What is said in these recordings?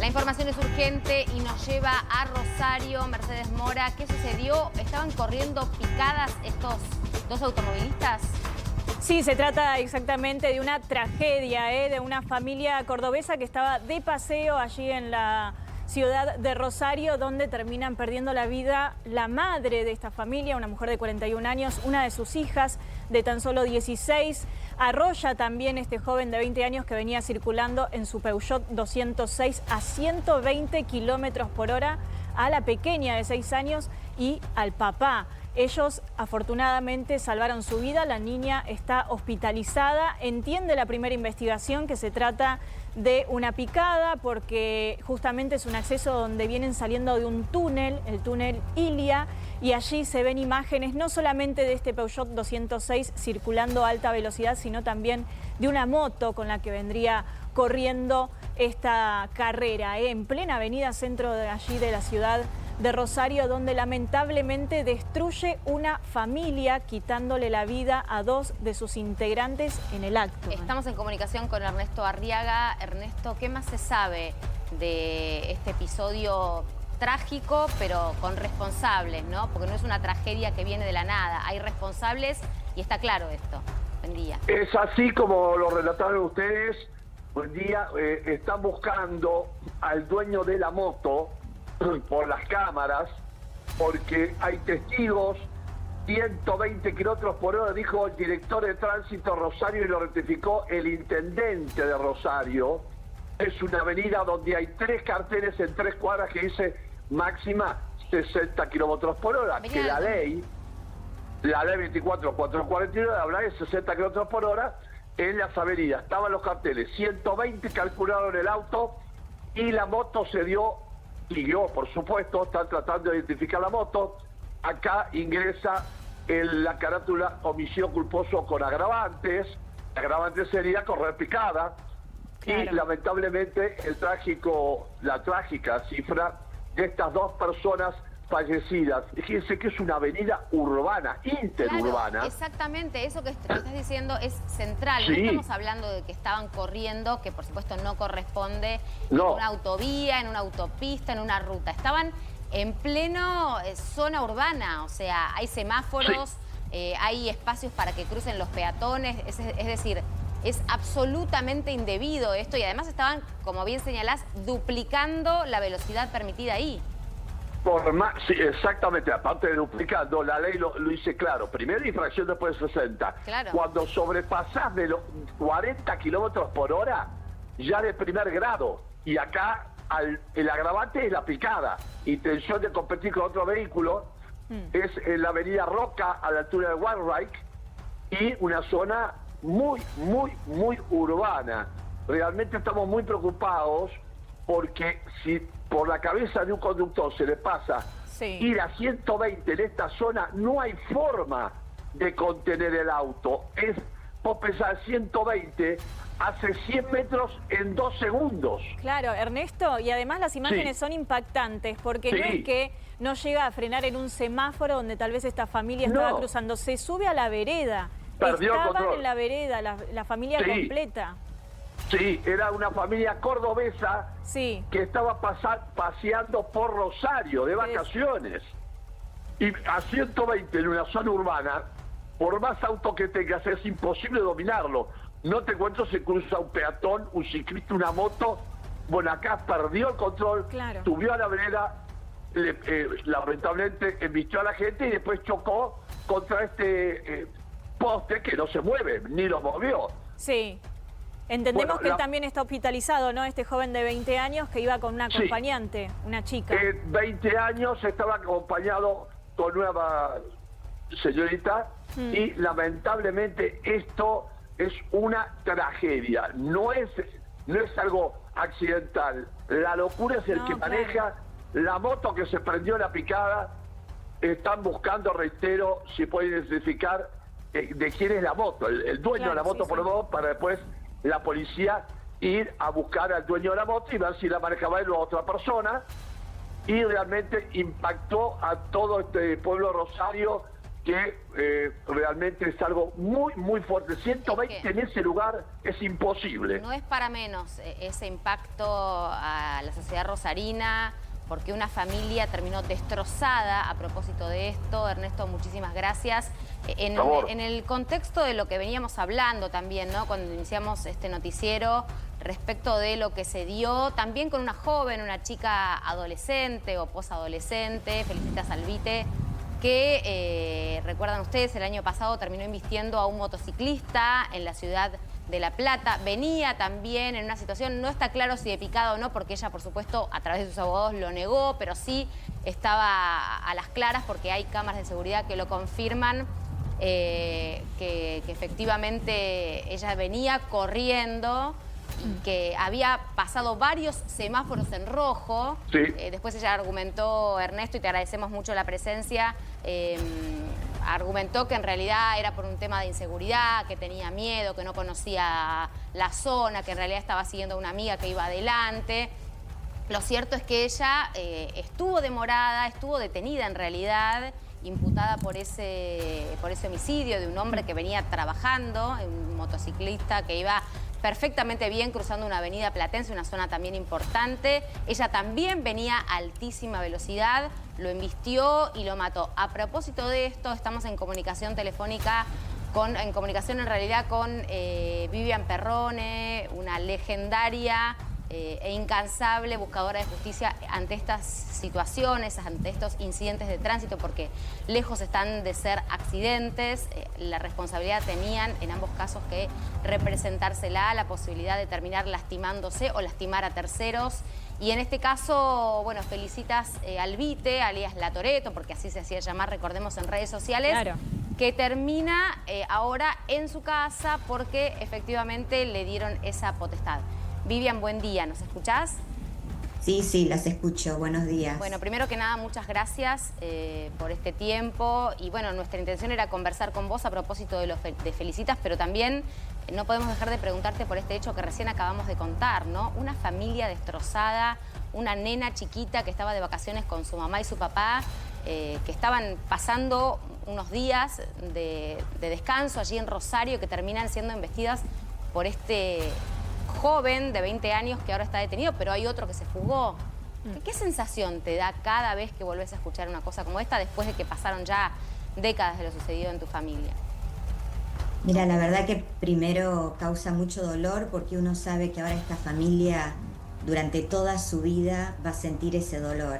La información es urgente y nos lleva a Rosario. Mercedes Mora, ¿qué sucedió? ¿Estaban corriendo picadas estos dos automovilistas? Sí, se trata exactamente de una tragedia, de una familia cordobesa que estaba de paseo allí en la ciudad de Rosario, donde terminan perdiendo la vida la madre de esta familia, una mujer de 41 años, una de sus hijas de tan solo 16. Arrolla también este joven de 20 años que venía circulando en su Peugeot 206 a 120 kilómetros por hora, a la pequeña de 6 años y al papá. Ellos afortunadamente salvaron su vida, la niña está hospitalizada. Entiende la primera investigación que se trata de una picada porque justamente es un acceso donde vienen saliendo de un túnel, el túnel Ilia, y allí se ven imágenes no solamente de este Peugeot 206 circulando a alta velocidad, sino también de una moto con la que vendría corriendo esta carrera, en plena avenida centro de allí de la ciudad de Rosario, donde lamentablemente destruye una familia, quitándole la vida a dos de sus integrantes en el acto. Estamos en comunicación con Ernesto Arriaga. Ernesto, ¿qué más se sabe de este episodio trágico, pero con responsables, ¿no? Porque no es una tragedia que viene de la nada. Hay responsables y está claro esto. Buen día. Es así como lo relataron ustedes. Buen día. Están buscando al dueño de la moto por las cámaras, porque hay testigos. 120 kilómetros por hora, dijo el director de tránsito Rosario, y lo rectificó el intendente de Rosario. Es una avenida donde hay 3 carteles en 3 cuadras que dice máxima 60 kilómetros por hora, que la ley 24.449 habla de 60 kilómetros por hora en las avenidas. Estaban los carteles, 120 calcularon el auto y la moto siguió, por supuesto, están tratando de identificar la moto. Acá ingresa en la carátula homicidio culposo con agravantes. El agravante sería correr picada. Claro. Y lamentablemente la trágica cifra de estas 2 personas fallecidas. Fíjense que es una avenida urbana, interurbana. Claro, exactamente, eso que estás diciendo es central. Sí. No estamos hablando de que estaban corriendo, que por supuesto no corresponde en una autovía, en una autopista, en una ruta. Estaban en pleno zona urbana, o sea, hay semáforos, hay espacios para que crucen los peatones, es decir, es absolutamente indebido esto, y además estaban, como bien señalás, duplicando la velocidad permitida ahí. Sí, exactamente, aparte de duplicando, la ley lo dice claro, primera infracción después de 60. Claro. Cuando sobrepasás de los 40 kilómetros por hora, ya de primer grado, y acá el agravante es la picada, intención de competir con otro vehículo, es en la avenida Roca, a la altura de Warreich, y una zona muy urbana. Realmente estamos muy preocupados porque si por la cabeza de un conductor se le pasa ir a 120 en esta zona, no hay forma de contener el auto. Vos pensás 120, hace 100 metros en 2 segundos. Claro, Ernesto, y además las imágenes son impactantes, porque no es que no llega a frenar en un semáforo donde tal vez esta familia estaba cruzando, se sube a la vereda. Estaban en la vereda, la familia completa. Sí, era una familia cordobesa que estaba paseando por Rosario de vacaciones. Y a 120 en una zona urbana, por más auto que tengas, es imposible dominarlo. No te encuentro si cruza un peatón, un ciclista, una moto. Bueno, acá perdió el control, subió a la vereda, lamentablemente embistió a la gente y después chocó contra este poste que no se mueve, ni lo movió. Sí. Entendemos que él también está hospitalizado, ¿no? Este joven de 20 años que iba con una acompañante, una chica. 20 años, estaba acompañado con una señorita y lamentablemente esto es una tragedia. No es algo accidental. La locura es el que maneja la moto que se prendió en la picada. Están buscando, reitero, si pueden identificar de quién es la moto, el dueño de la moto por lo menos, para después la policía ir a buscar al dueño de la moto y ver si la manejaba él o otra persona. Y realmente impactó a todo este pueblo Rosario que realmente es algo muy, muy fuerte. 120 en ese lugar es imposible. No es para menos ese impacto a la sociedad rosarina, porque una familia terminó destrozada a propósito de esto. Ernesto, muchísimas gracias. En el contexto de lo que veníamos hablando también, ¿no? Cuando iniciamos este noticiero, respecto de lo que se dio también con una joven, una chica adolescente o posadolescente, Felicitas Albite, que, recuerdan ustedes, el año pasado terminó invistiendo a un motociclista en la ciudad de La Plata. Venía también en una situación, no está claro si de picada o no, porque ella, por supuesto, a través de sus abogados lo negó, pero sí estaba a las claras porque hay cámaras de seguridad que lo confirman, que efectivamente ella venía corriendo y que había pasado varios semáforos en rojo. Sí. Después ella argumentó, Ernesto, y te agradecemos mucho la presencia, argumentó que en realidad era por un tema de inseguridad, que tenía miedo, que no conocía la zona, que en realidad estaba siguiendo a una amiga que iba adelante. Lo cierto es que ella estuvo demorada, estuvo detenida en realidad, imputada por ese homicidio de un hombre que venía trabajando, un motociclista que iba perfectamente bien cruzando una avenida platense, una zona también importante. Ella también venía a altísima velocidad, lo embistió y lo mató. A propósito de esto, estamos en comunicación telefónica, en comunicación en realidad con Vivian Perrone, una legendaria e incansable buscadora de justicia ante estas situaciones, ante estos incidentes de tránsito, porque lejos están de ser accidentes. La responsabilidad tenían en ambos casos que representársela, la posibilidad de terminar lastimándose o lastimar a terceros. Y en este caso, bueno, Felicitas Albite, alias La Toretto, porque así se hacía llamar, recordemos, en redes sociales, claro, que termina ahora en su casa porque efectivamente le dieron esa potestad. Vivian, buen día, ¿nos escuchás? Sí, las escucho. Buenos días. Bueno, primero que nada, muchas gracias por este tiempo. Y bueno, nuestra intención era conversar con vos a propósito de Felicitas, pero también no podemos dejar de preguntarte por este hecho que recién acabamos de contar, ¿no? Una familia destrozada, una nena chiquita que estaba de vacaciones con su mamá y su papá, que estaban pasando unos días de descanso allí en Rosario, que terminan siendo embestidas por este joven de 20 años que ahora está detenido, pero hay otro que se fugó. ¿Qué sensación te da cada vez que volvés a escuchar una cosa como esta después de que pasaron ya décadas de lo sucedido en tu familia? Mira, la verdad que primero causa mucho dolor porque uno sabe que ahora esta familia durante toda su vida va a sentir ese dolor.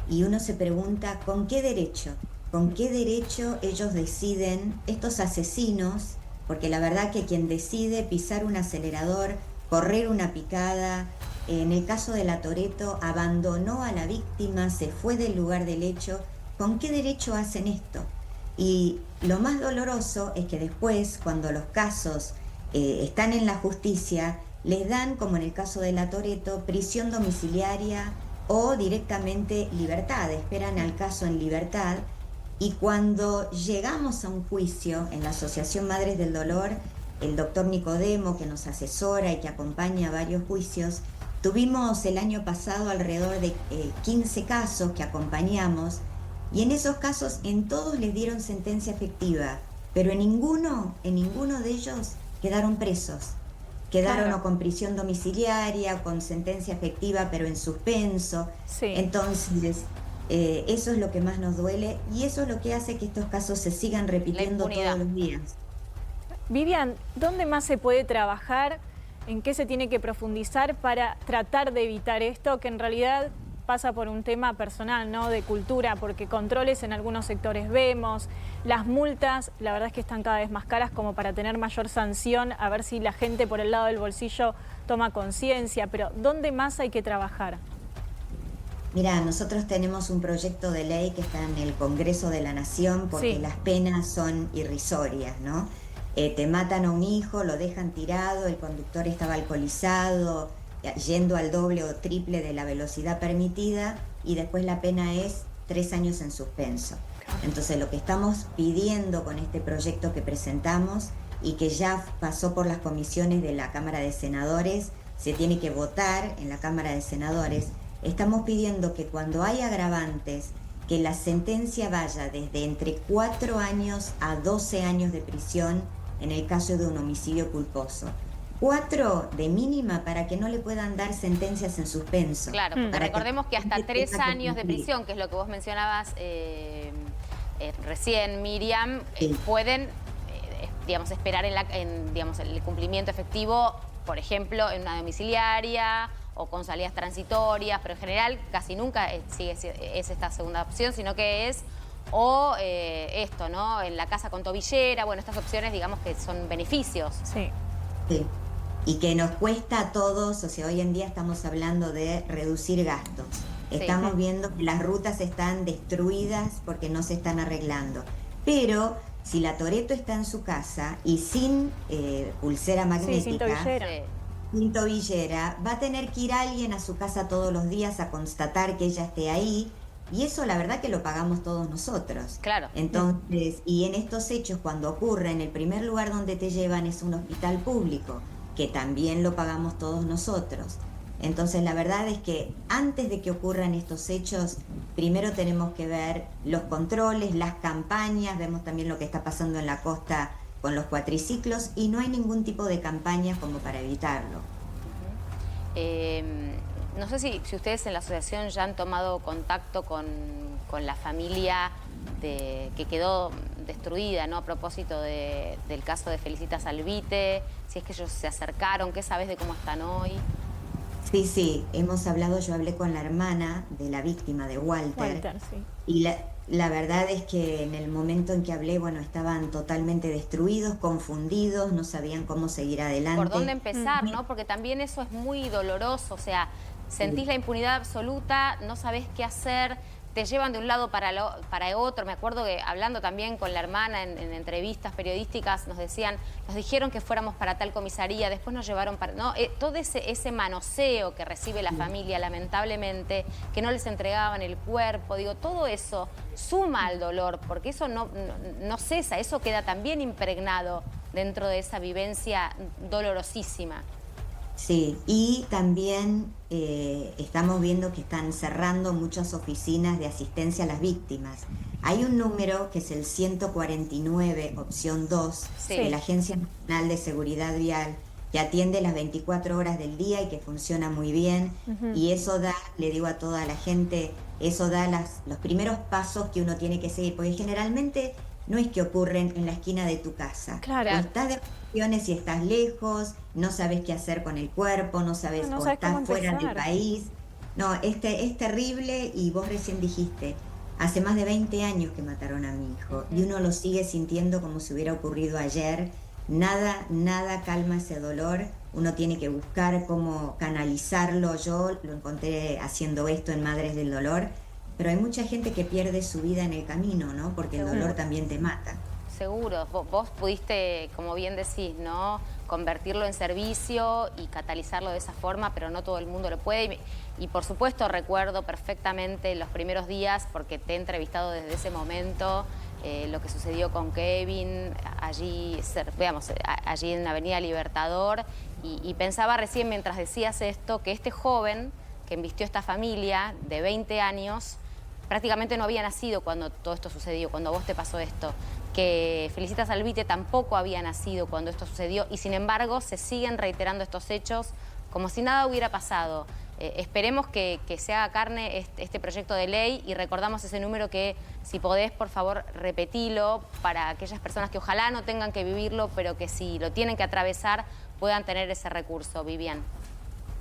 Y uno se pregunta, ¿con qué derecho? ¿Con qué derecho ellos deciden, estos asesinos? Porque la verdad que quien decide pisar un acelerador, correr una picada, en el caso de La Toretto, abandonó a la víctima, se fue del lugar del hecho. ¿Con qué derecho hacen esto? Y lo más doloroso es que después, cuando los casos están en la justicia, les dan, como en el caso de La Toretto, prisión domiciliaria o directamente libertad. Esperan al caso en libertad. Y cuando llegamos a un juicio en la Asociación Madres del Dolor, el doctor Nicodemo, que nos asesora y que acompaña a varios juicios, tuvimos el año pasado alrededor de 15 casos que acompañamos, y en esos casos en todos les dieron sentencia efectiva, pero en ninguno de ellos quedaron presos. Quedaron claro, o con prisión domiciliaria, o con sentencia efectiva, pero en suspenso. Sí. Entonces, eso es lo que más nos duele y eso es lo que hace que estos casos se sigan repitiendo todos los días. Vivian, ¿dónde más se puede trabajar? ¿En qué se tiene que profundizar para tratar de evitar esto? Que en realidad pasa por un tema personal, ¿no? De cultura, porque controles en algunos sectores vemos, las multas, la verdad es que están cada vez más caras como para tener mayor sanción, a ver si la gente por el lado del bolsillo toma conciencia, pero ¿dónde más hay que trabajar? Mira, nosotros tenemos un proyecto de ley que está en el Congreso de la Nación porque sí, las penas son irrisorias, ¿no? Te matan a un hijo, lo dejan tirado, el conductor estaba alcoholizado, yendo al doble o triple de la velocidad permitida y después la pena es 3 años en suspenso. Entonces lo que estamos pidiendo con este proyecto que presentamos y que ya pasó por las comisiones de la Cámara de Senadores, se tiene que votar en la Cámara de Senadores, estamos pidiendo que cuando hay agravantes que la sentencia vaya desde entre 4 años a 12 años de prisión en el caso de un homicidio culposo. 4 de mínima para que no le puedan dar sentencias en suspenso. Claro, porque recordemos que hasta 3 años de prisión, que es lo que vos mencionabas recién, Miriam, pueden, digamos, esperar digamos, el cumplimiento efectivo, por ejemplo, en una domiciliaria o con salidas transitorias, pero en general casi nunca es esta segunda opción, sino que es esto, ¿no? En la casa con tobillera, bueno, estas opciones, digamos, que son beneficios. Sí. Sí. Y que nos cuesta a todos, o sea, hoy en día estamos hablando de reducir gastos. Estamos viendo que las rutas están destruidas porque no se están arreglando. Pero si la Toretto está en su casa y sin pulsera magnética, sin tobillera, va a tener que ir alguien a su casa todos los días a constatar que ella esté ahí. Y eso la verdad que lo pagamos todos nosotros. Claro. Entonces, y en estos hechos cuando ocurren, el primer lugar donde te llevan es un hospital público, que también lo pagamos todos nosotros. Entonces la verdad es que antes de que ocurran estos hechos, primero tenemos que ver los controles, las campañas, vemos también lo que está pasando en la costa con los cuatriciclos y no hay ningún tipo de campaña como para evitarlo. No sé si ustedes en la asociación ya han tomado contacto con la familia que quedó destruida, ¿no? A propósito del caso de Felicitas Albite, si es que ellos se acercaron, ¿qué sabes de cómo están hoy? Sí, hemos hablado, yo hablé con la hermana de la víctima, de Walter, y la verdad es que en el momento en que hablé, bueno, estaban totalmente destruidos, confundidos, no sabían cómo seguir adelante. ¿Por dónde empezar, no? Porque también eso es muy doloroso, o sea, sentís la impunidad absoluta, no sabés qué hacer, te llevan de un lado para otro. Me acuerdo que hablando también con la hermana en entrevistas periodísticas nos dijeron que fuéramos para tal comisaría, después nos llevaron para... No, todo ese manoseo que recibe la familia, lamentablemente, que no les entregaban el cuerpo, digo, todo eso suma al dolor, porque eso no cesa, eso queda también impregnado dentro de esa vivencia dolorosísima. Sí, y también estamos viendo que están cerrando muchas oficinas de asistencia a las víctimas. Hay un número que es el 149, opción 2, de la Agencia Nacional de Seguridad Vial, que atiende las 24 horas del día y que funciona muy bien. Y eso da, le digo a toda la gente, eso da los primeros pasos que uno tiene que seguir, porque generalmente no es que ocurren en la esquina de tu casa. Claro. O estás de vacaciones y estás lejos, no sabes qué hacer con el cuerpo, no sabes o estás fuera del país. No, es terrible y vos recién dijiste, hace más de 20 años que mataron a mi hijo y uno lo sigue sintiendo como si hubiera ocurrido ayer. Nada calma ese dolor. Uno tiene que buscar cómo canalizarlo. Yo lo encontré haciendo esto en Madres del Dolor. Pero hay mucha gente que pierde su vida en el camino, ¿no? Porque el dolor también te mata. Seguro. Vos pudiste, como bien decís, ¿no? Convertirlo en servicio y catalizarlo de esa forma, pero no todo el mundo lo puede. Y por supuesto recuerdo perfectamente los primeros días, porque te he entrevistado desde ese momento, lo que sucedió con Kevin, allí en Avenida Libertador. Y pensaba recién, mientras decías esto, que este joven que embistió esta familia de 20 años... prácticamente no había nacido cuando todo esto sucedió, cuando a vos te pasó esto, que Felicitas Albite tampoco había nacido cuando esto sucedió y sin embargo se siguen reiterando estos hechos como si nada hubiera pasado. Esperemos que se haga carne este proyecto de ley y recordamos ese número que, si podés, por favor, repetilo para aquellas personas que ojalá no tengan que vivirlo, pero que si lo tienen que atravesar puedan tener ese recurso. Vivian.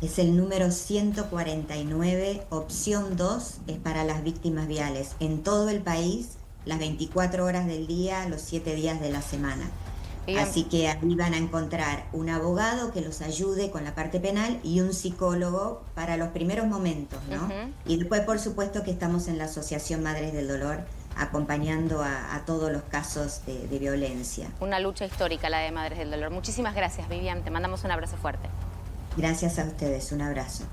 Es el número 149, opción 2, es para las víctimas viales. En todo el país, las 24 horas del día, los 7 días de la semana. Bien. Así que ahí van a encontrar un abogado que los ayude con la parte penal y un psicólogo para los primeros momentos, ¿no? Y después, por supuesto, que estamos en la Asociación Madres del Dolor acompañando a todos los casos de violencia. Una lucha histórica la de Madres del Dolor. Muchísimas gracias, Vivian. Te mandamos un abrazo fuerte. Gracias a ustedes, un abrazo.